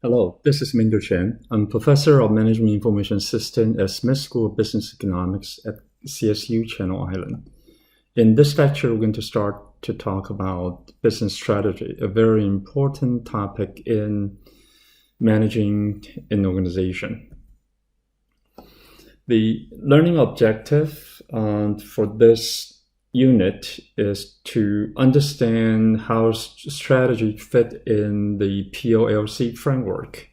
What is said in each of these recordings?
Hello, this is Mingdo Chen. I'm Professor of Management Information Systems at Smith School of Business Economics at CSU Channel Island. In this lecture, we're going to start to talk about business strategy, a very important topic in managing an organization. The learning objective for this unit is to understand how strategy fit in the POLC framework,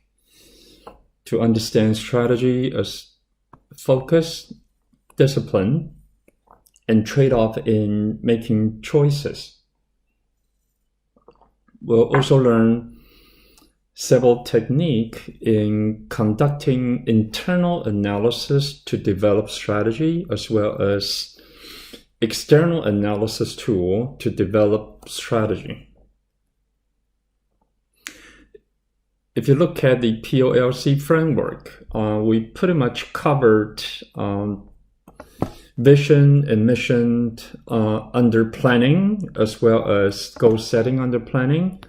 to understand strategy as focus, discipline, and trade-off in making choices. We'll also learn several techniques in conducting internal analysis to develop strategy, as well as external analysis tool to develop strategy. If you look at the POLC framework, we pretty much covered vision and mission under planning, as well as goal setting under planning.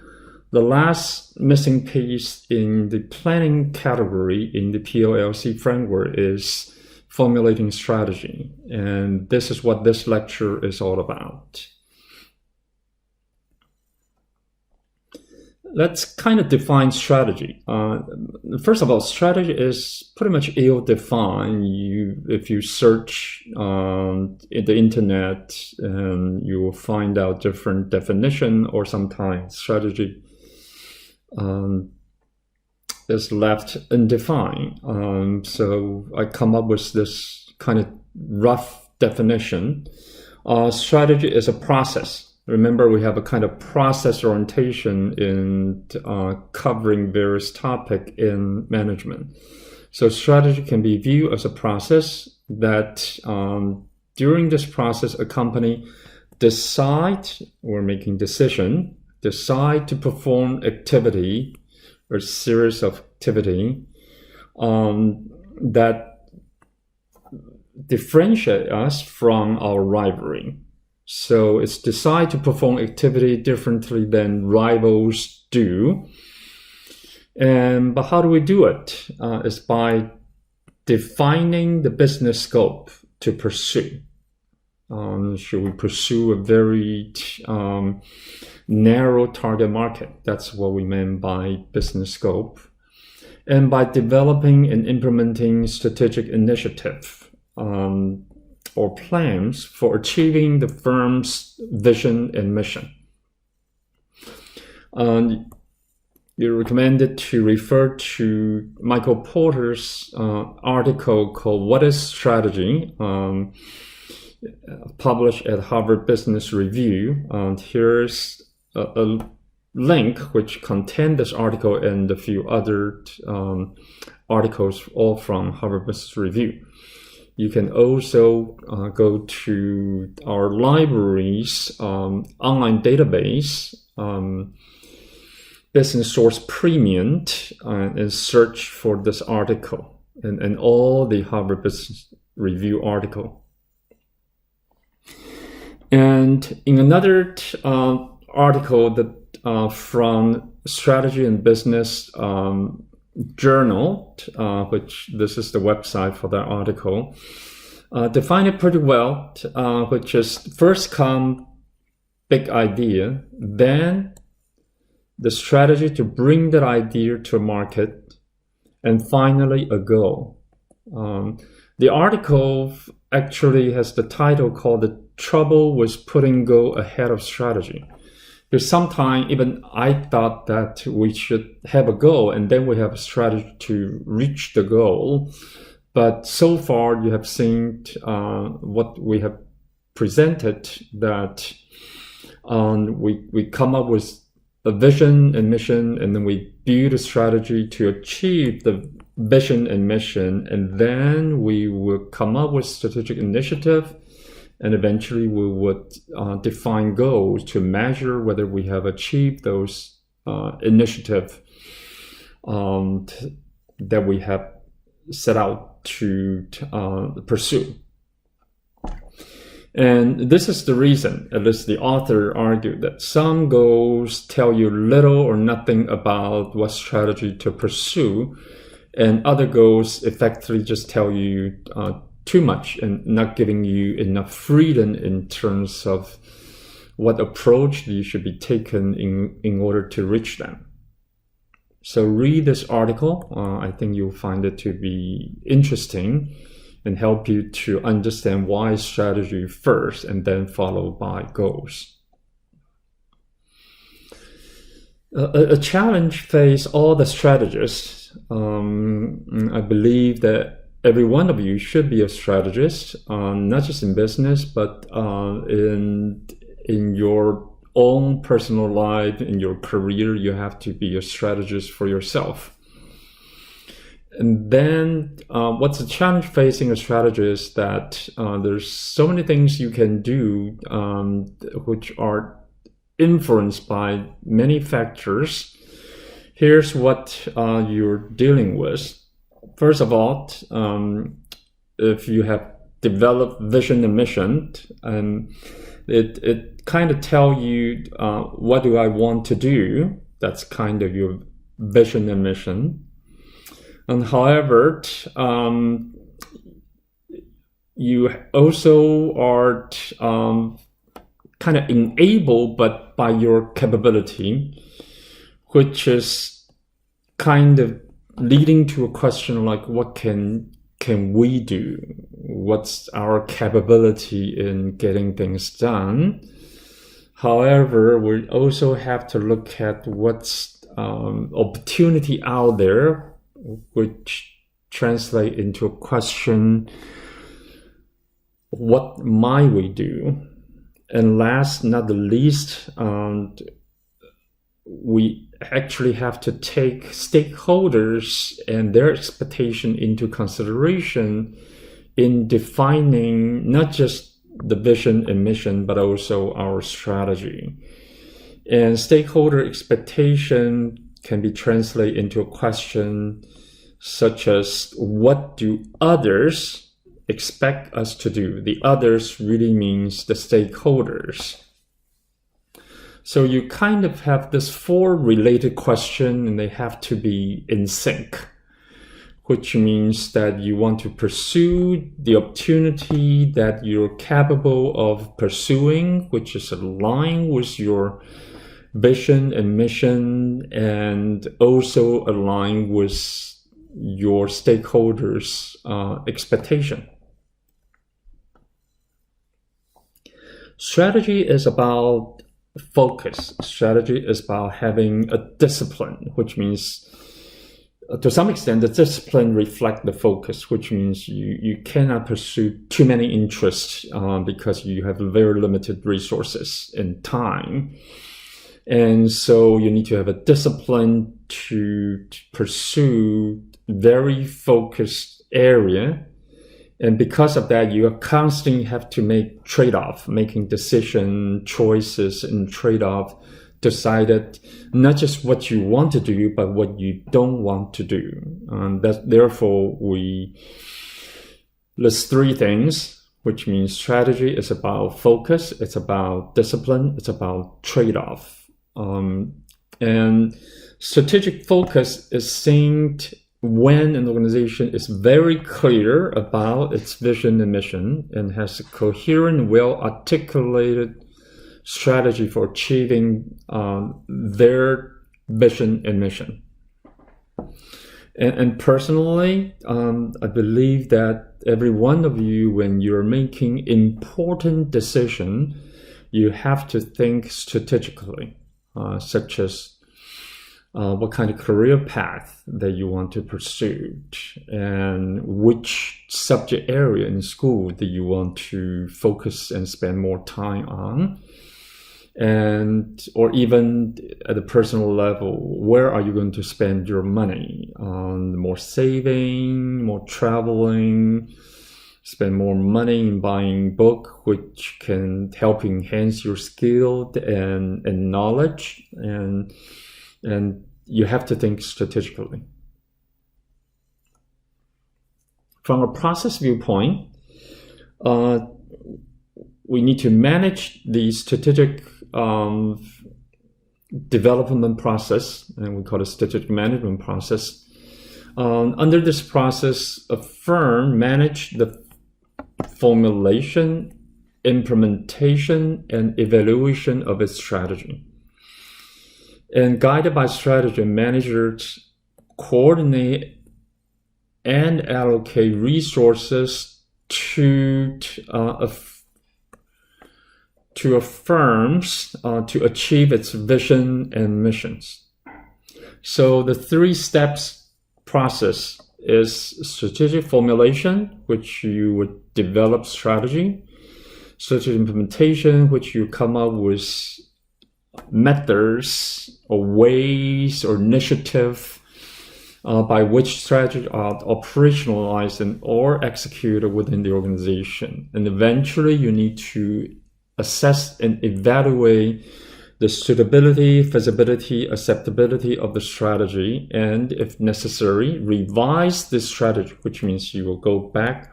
The last missing piece in the planning category in the POLC framework is formulating strategy, and this is what this lecture is all about. Let's kind of define strategy. First of all, strategy is pretty much ill-defined. If you search in the internet, you will find out different definition, or sometimes strategy is left undefined. So I come up with this kind of rough definition. Strategy is a process. Remember, we have a kind of process orientation in covering various topics in management. So strategy can be viewed as a process that during this process, a company decide to perform activity or series of activity that differentiate us from our rivalry. So it's decided to perform activity differently than rivals do. But how do we do it? It's by defining the business scope to pursue. Should we pursue a very narrow target market? That's what we meant by business scope. And by developing and implementing strategic initiative or plans for achieving the firm's vision and mission. You're recommended to refer to Michael Porter's article called "What is Strategy?" Published at Harvard Business Review. Here's a link which contains this article and a few other articles, all from Harvard Business Review. You can also go to our library's online database, Business Source Premium, and search for this article and all the Harvard Business Review article. And in another article that from Strategy and Business Journal, which this is the website for that article, define it pretty well, which is first come big idea, then the strategy to bring that idea to market, and finally a goal. The article actually has the title called "The Trouble with Putting Goal Ahead of Strategy." Because sometimes even I thought that we should have a goal and then we have a strategy to reach the goal. But so far you have seen what we have presented, that we come up with a vision and mission, and then we build a strategy to achieve the vision and mission, and then we will come up with strategic initiative, and eventually we would define goals to measure whether we have achieved those initiatives that we have set out to pursue. And this is the reason, at least the author argued, that some goals tell you little or nothing about what strategy to pursue, and other goals effectively just tell you too much and not giving you enough freedom in terms of what approach you should be taken in order to reach them. So read this article. I think you'll find it to be interesting and help you to understand why strategy first and then followed by goals. A challenge faced all the strategists. I believe that every one of you should be a strategist, not just in business, but in your own personal life, in your career. You have to be a strategist for yourself. And then what's the challenge facing a strategist, that there's so many things you can do which are influenced by many factors. Here's what you're dealing with. First of all, if you have developed vision and mission, it kind of tell you what do I want to do. That's kind of your vision and mission. And however, you also are kind of enabled but by your capability, which is kind of leading to a question like, what can we do? What's our capability in getting things done? However, we also have to look at what's opportunity out there, which translate into a question, what might we do? And last, not the least, we actually have to take stakeholders and their expectation into consideration in defining not just the vision and mission, but also our strategy. And stakeholder expectation can be translated into a question such as, what do others expect us to do? The others really means the stakeholders. So you kind of have this four related questions, and they have to be in sync, which means that you want to pursue the opportunity that you're capable of pursuing, which is aligned with your vision and mission, and also aligned with your stakeholders' expectation. Strategy is about focus. Strategy is about having a discipline, which means to some extent the discipline reflects the focus, which means you cannot pursue too many interests because you have very limited resources and time. And so you need to have a discipline to pursue very focused area. And because of that, you constantly have to make trade-off, making decision choices and trade-off, decided not just what you want to do, but what you don't want to do. Therefore, we list three things, which means strategy is about focus, it's about discipline, it's about trade-off. And strategic focus is seen when an organization is very clear about its vision and mission and has a coherent, well-articulated strategy for achieving their vision and mission. And personally, I believe that every one of you, when you're making important decisions, you have to think strategically, such as what kind of career path that you want to pursue, and which subject area in school that you want to focus and spend more time on, and or even at a personal level, where are you going to spend your money on? More saving, more traveling, spend more money in buying book, which can help enhance your skill and knowledge, and you have to think strategically. From a process viewpoint, we need to manage the strategic development process, and we call it strategic management process. Under this process, a firm manage the formulation, implementation, and evaluation of its strategy. And guided by strategy, managers coordinate and allocate resources to a firms to achieve its vision and missions. So the 3 steps process is strategic formulation, which you would develop strategy; strategic implementation, which you come up with methods or ways or initiative by which strategy are operationalized and or executed within the organization. And eventually you need to assess and evaluate the suitability, feasibility, acceptability of the strategy, and if necessary, revise this strategy, which means you will go back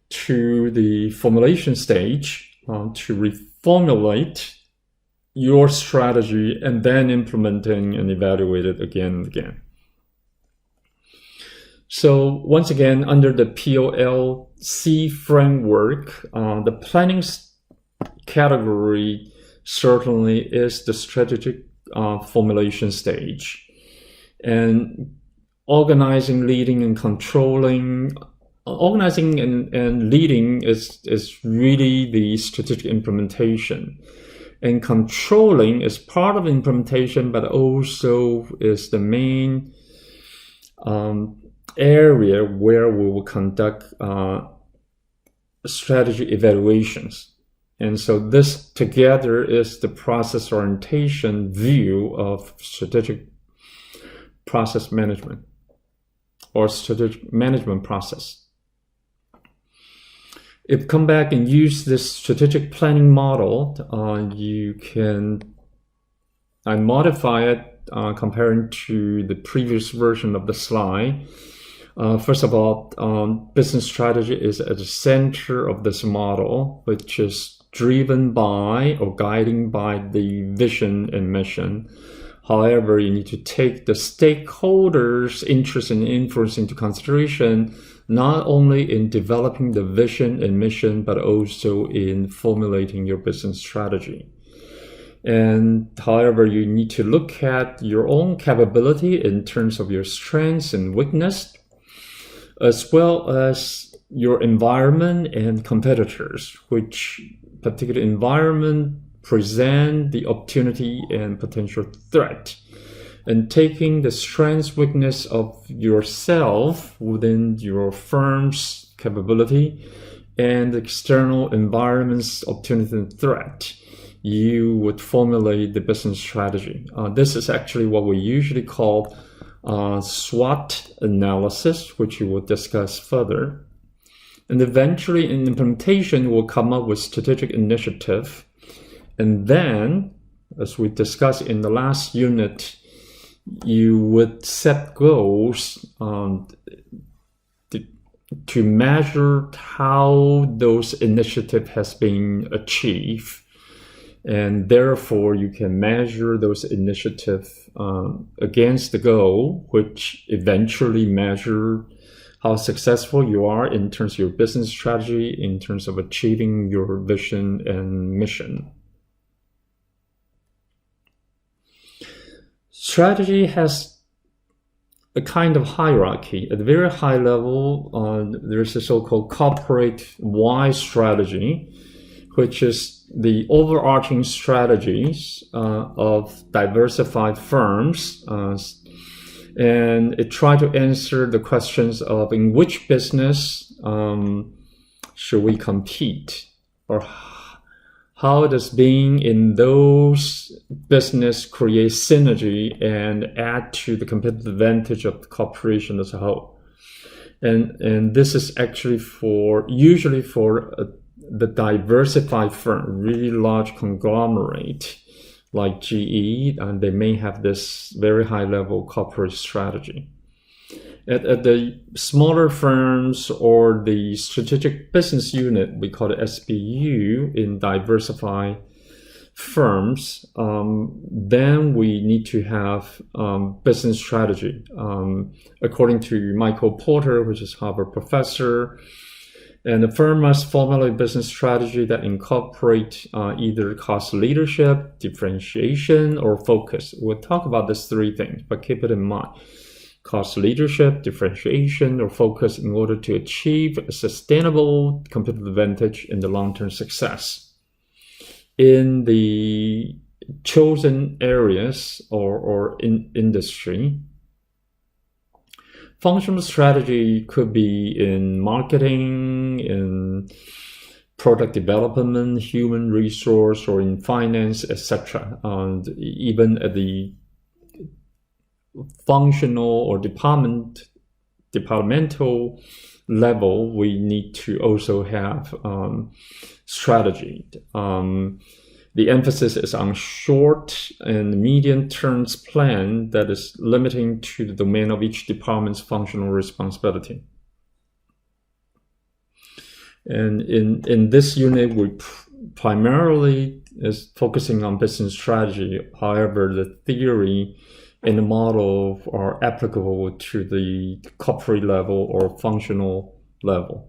to the formulation stage to reformulate your strategy and then implementing and evaluate it again and again. So once again, under the POLC framework, the planning category certainly is the strategic formulation stage. And organizing, leading, and controlling. Organizing and leading is really the strategic implementation. And controlling is part of implementation, but also is the main area where we will conduct strategy evaluations. And so this together is the process orientation view of strategic process management or strategic management process. If you come back and use this strategic planning model, I modify it comparing to the previous version of the slide. First of all, business strategy is at the center of this model, which is driven by or guiding by the vision and mission. However, you need to take the stakeholders' interest and influence into consideration, not only in developing the vision and mission, but also in formulating your business strategy. And however, you need to look at your own capability in terms of your strengths and weakness, as well as your environment and competitors, which particular environment present the opportunity and potential threat. And taking the strengths, weakness of yourself within your firm's capability and external environment's opportunity and threat, you would formulate the business strategy. This is actually what we usually call SWOT analysis, which we will discuss further. And eventually in implementation, we'll come up with strategic initiative. And then, as we discussed in the last unit, you would set goals to measure how those initiatives has been achieved. And therefore, you can measure those initiatives against the goal, which eventually measure how successful you are in terms of your business strategy, in terms of achieving your vision and mission. Strategy has a kind of hierarchy. At a very high level, there's a so-called corporate-wide strategy, which is the overarching strategies of diversified firms, and it tries to answer the questions of in which business should we compete, or how does being in those business create synergy and add to the competitive advantage of the corporation as a whole. And this is actually usually for the diversified firm, really large conglomerate like GE, and they may have this very high level corporate strategy. At the smaller firms or the strategic business unit, we call it SBU in diversified firms, then we need to have business strategy. According to Michael Porter, which is Harvard professor, and the firm must formulate business strategy that incorporate either cost leadership, differentiation, or focus. We'll talk about these three things, but keep it in mind. Cost leadership, differentiation, or focus in order to achieve a sustainable competitive advantage in the long-term success in the chosen areas or in industry. Functional strategy could be in marketing, in product development, human resource, or in finance, etc. And even at the functional or departmental level, we need to also have strategy. The emphasis is on short and medium term plan that is limiting to the domain of each department's functional responsibility. And in this unit, we primarily is focusing on business strategy. However, the theory and the model are applicable to the corporate level or functional level.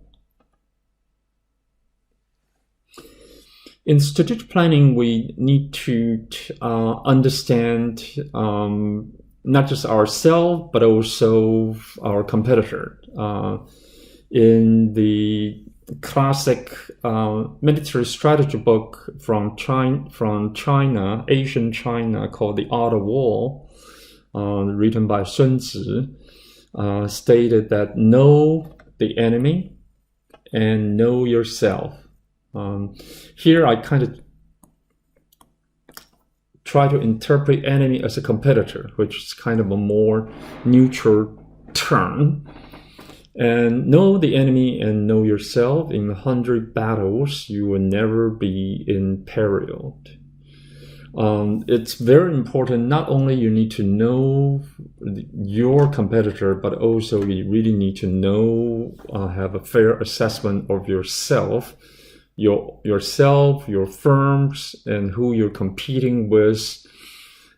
In strategic planning, we need to understand not just ourselves, but also our competitor. In the classic military strategy book from China, Asian China, called The Art of War, written by Sun Tzu, stated that know the enemy and know yourself. Here I kind of try to interpret enemy as a competitor, which is kind of a more neutral term. And know the enemy and know yourself. In 100 battles, you will never be in peril. It's very important. Not only you need to know your competitor, but also you really need to know, have a fair assessment of yourself, your firms, and who you're competing with.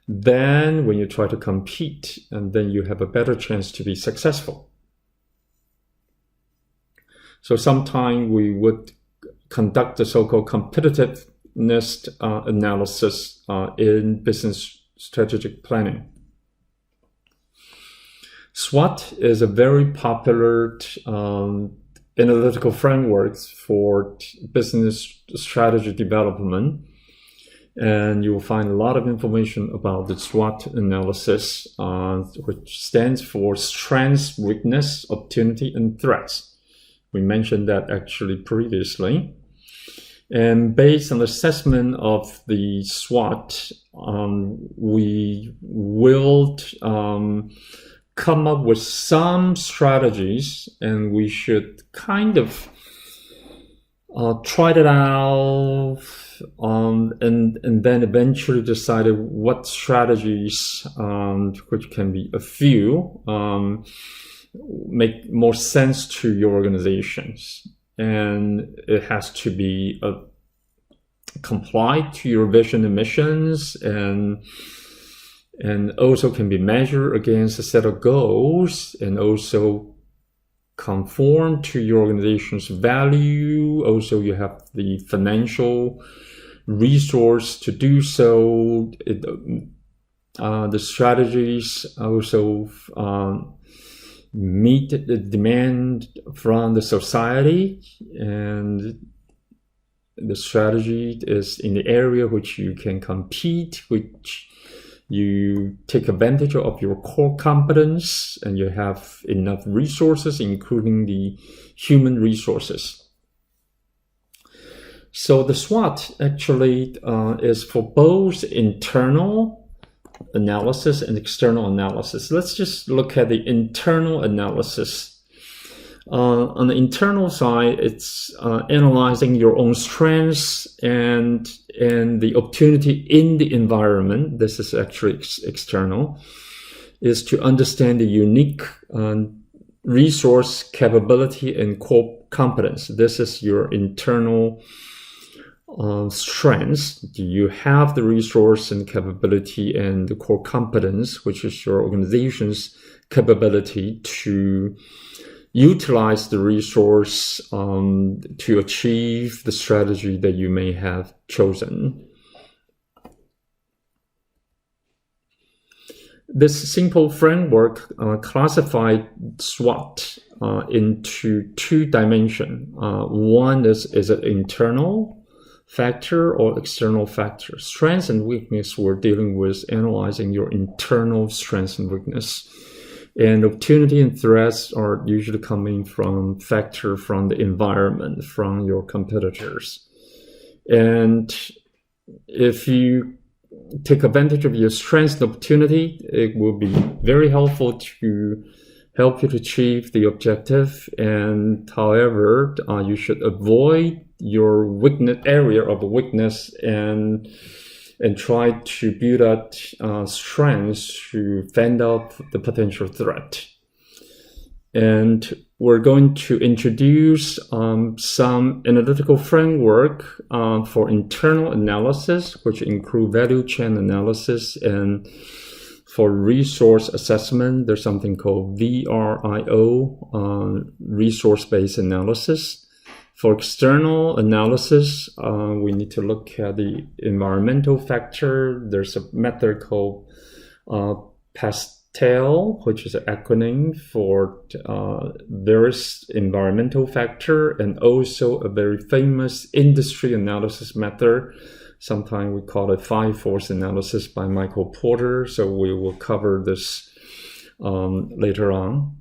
Then when you try to compete, and then you have a better chance to be successful. So sometimes we would conduct the so-called competitiveness analysis in business strategic planning. SWOT is a very popular analytical frameworks for business strategy development, and you will find a lot of information about the SWOT analysis, which stands for strengths, weakness, opportunity, and threats. We mentioned that actually previously. And based on the assessment of the SWOT, we will come up with some strategies, and we should kind of try it out, and then eventually decide what strategies, which can be a few, make more sense to your organizations. And it has to be comply to your vision and missions, and also can be measured against a set of goals, and also conform to your organization's value. Also, you have the financial resource to do so. The strategies also meet the demand from the society, and the strategy is in the area which you can compete, which you take advantage of your core competence, and you have enough resources, including the human resources. So the SWOT actually is for both internal analysis and external analysis. Let's just look at the internal analysis. On the internal side, it's analyzing your own strengths and the opportunity in the environment. This is actually external, is to understand the unique resource, capability, and core competence. This is your internal strengths. Do you have the resource and capability and the core competence, which is your organization's capability to utilize the resource to achieve the strategy that you may have chosen? This simple framework classified SWOT into two dimensions. One is it internal factor or external factor? Strengths and weakness, we're dealing with analyzing your internal strengths and weakness. And opportunity and threats are usually coming from factor from the environment, from your competitors. And if you take advantage of your strengths and opportunity, it will be very helpful to help you to achieve the objective. And however, you should avoid your weakness area of weakness and try to build up strengths to fend off the potential threat. And we're going to introduce some analytical framework for internal analysis, which include value chain analysis. And for resource assessment, there's something called VRIO, resource-based analysis. For external analysis, we need to look at the environmental factor. There's a method called PASTEL, which is an acronym for various environmental factor, and also a very famous industry analysis method. Sometimes we call it 5-force analysis by Michael Porter. So we will cover this later on.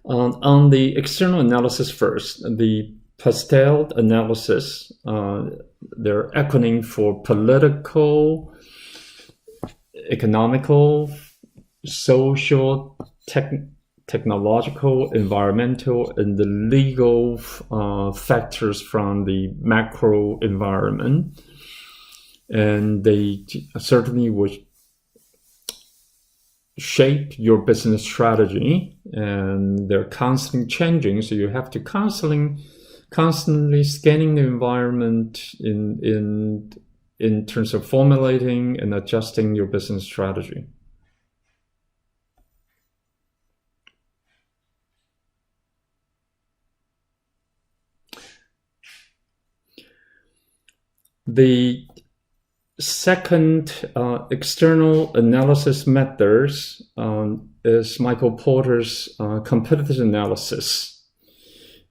On the external analysis first, the PASTEL analysis, they're acronym for political, economical, social, technological, environmental, and the legal factors from the macro environment. And they certainly would shape your business strategy, and they're constantly changing, so you have to constantly scanning the environment in terms of formulating and adjusting your business strategy. The second external analysis methods is Michael Porter's competitive analysis,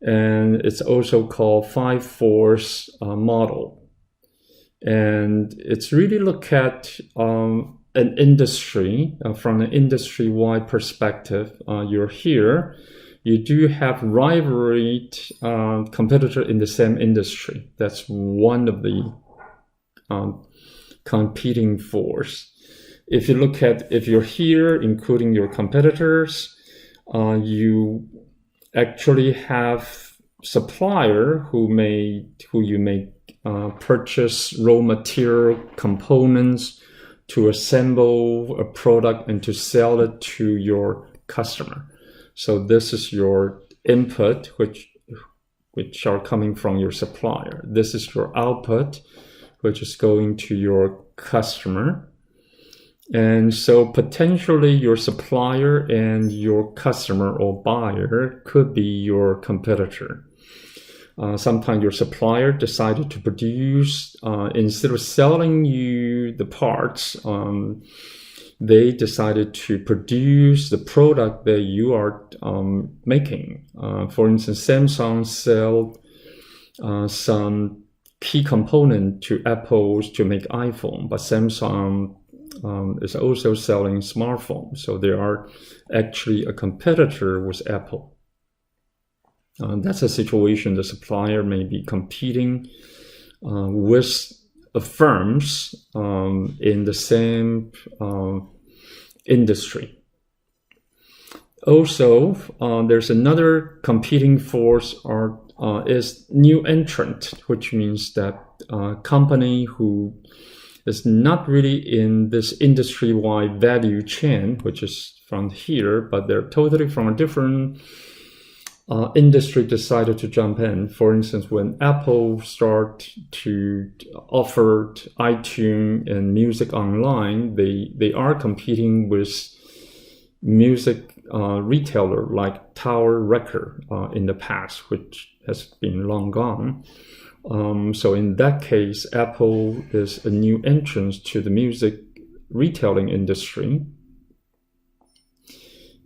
and it's also called 5-force model. And it's really look at an industry from an industry-wide perspective. You're here, you do have rivalry competitor in the same industry. That's one of the competing force. If you look at, if you're here, including your competitors, you actually have supplier who you may purchase raw material components to assemble a product and to sell it to your customer. So this is your input, which are coming from your supplier. This is your output, which is going to your customer. And so potentially your supplier and your customer or buyer could be your competitor. Sometimes your supplier decided to produce, instead of selling you the parts, they decided to produce the product that you are making. For instance, Samsung sell some key component to Apple to make iPhone, but Samsung is also selling smartphones. So they are actually a competitor with Apple. That's a situation the supplier may be competing with firms in the same industry. Also, there's another competing force is new entrant, which means that company who is not really in this industry-wide value chain, which is from here, but they're totally from a different industry decided to jump in. For instance, when Apple started to offer iTunes and music online, they are competing with music retailer like Tower Record in the past, which has been long gone. So in that case, Apple is a new entrance to the music retailing industry.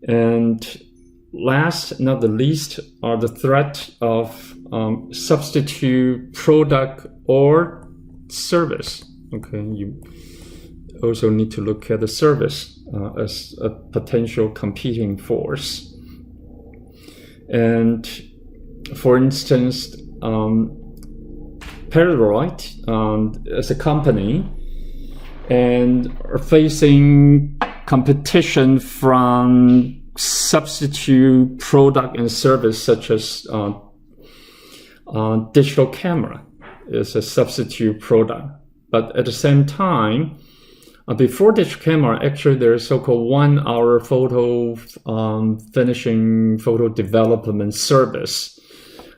And last, not the least, are the threat of substitute product or service. Okay, you also need to look at the service as a potential competing force. And for instance, Polaroid as a company and are facing competition from substitute product and service such as digital camera is a substitute product. But at the same time, before digital camera, actually there is so-called 1 hour photo finishing, photo development service.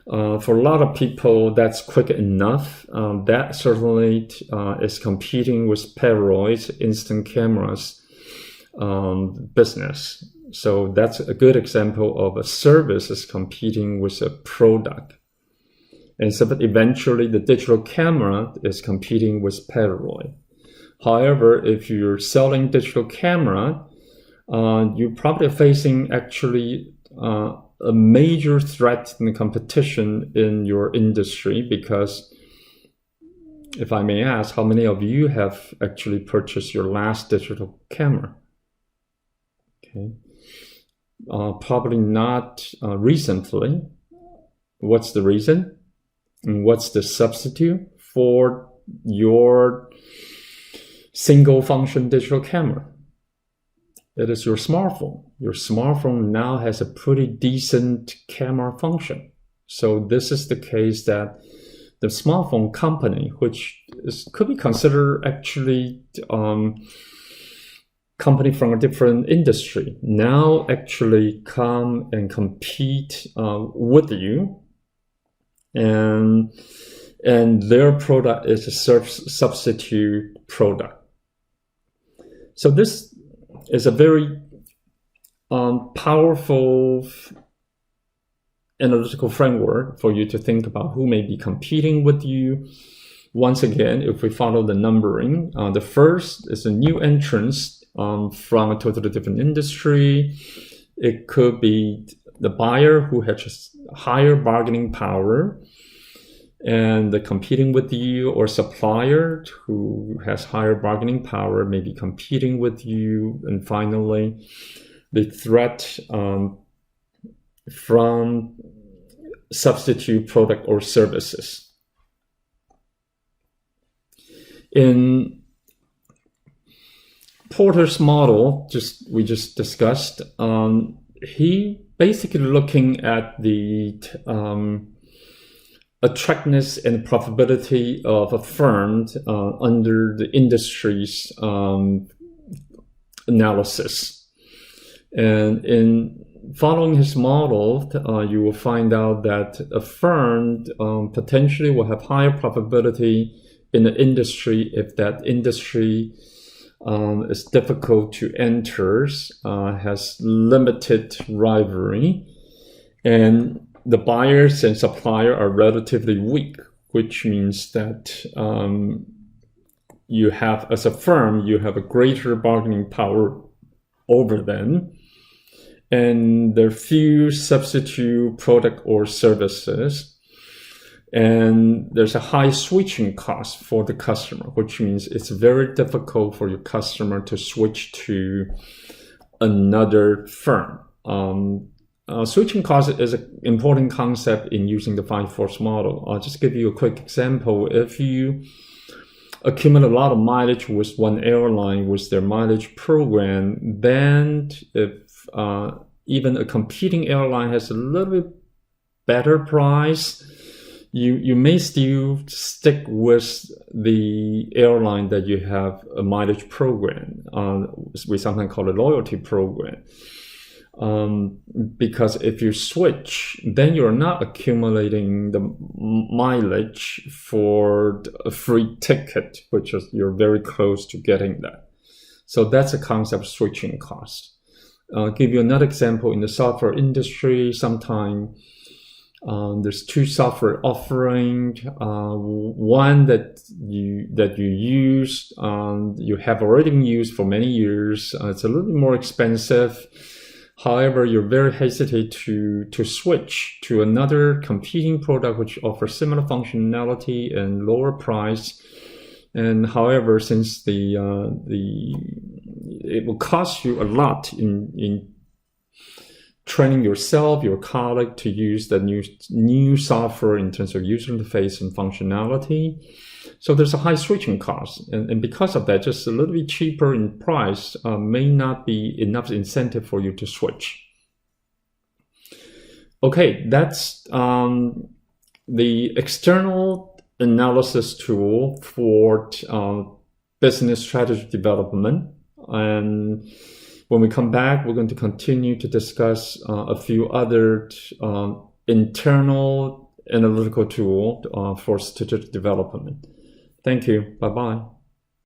For a lot of people, that's quick enough. That certainly is competing with Polaroid's instant cameras business. So that's a good example of a service is competing with a product. And so but eventually the digital camera is competing with Polaroid. However, if you're selling digital camera, you're probably facing actually a major threat in the competition in your industry, because if I may ask, how many of you have actually purchased your last digital camera? Okay. Probably not recently. What's the reason? And what's the substitute for your single function digital camera? It is your smartphone. Your smartphone now has a pretty decent camera function. So this is the case that the smartphone company, which could be considered actually company from a different industry, now actually come and compete with you, and their product is a substitute product. So this is a very powerful analytical framework for you to think about who may be competing with you. Once again, if we follow the numbering, the first is a new entrance from a totally different industry. It could be the buyer who has just higher bargaining power and the competing with you, or supplier who has higher bargaining power may be competing with you. And finally, the threat from substitute product or services. In Porter's model, we just discussed, he basically looking at the attractiveness and profitability of a firm under the industry's analysis. And in following his model, you will find out that a firm potentially will have higher profitability in the industry if that industry is difficult to enter, has limited rivalry, and the buyers and supplier are relatively weak, which means that you have, as a firm, you have a greater bargaining power over them. And there are few substitute product or services. And there's a high switching cost for the customer, which means it's very difficult for your customer to switch to another firm. Switching cost is an important concept in using the 5-force model. I'll just give you a quick example. If you accumulate a lot of mileage with one airline with their mileage program, then if even a competing airline has a little bit better price, you may still stick with the airline that you have a mileage program. We sometimes call it loyalty program. Because if you switch, then you're not accumulating the mileage for a free ticket, which is you're very close to getting that. So that's a concept of switching cost. I'll give you another example. In the software industry, sometimes there's two software offerings. One that you use, you have already used for many years. It's a little bit more expensive. However, you're very hesitant to switch to another competing product which offers similar functionality and lower price. And however, since it will cost you a lot in training yourself, your colleague to use the new software in terms of user interface and functionality. So there's a high switching cost. And because of that, just a little bit cheaper in price may not be enough incentive for you to switch. Okay, that's the external analysis tool for business strategy development. And when we come back, we're going to continue to discuss a few other internal analytical tools for strategic development. Thank you. Bye-bye.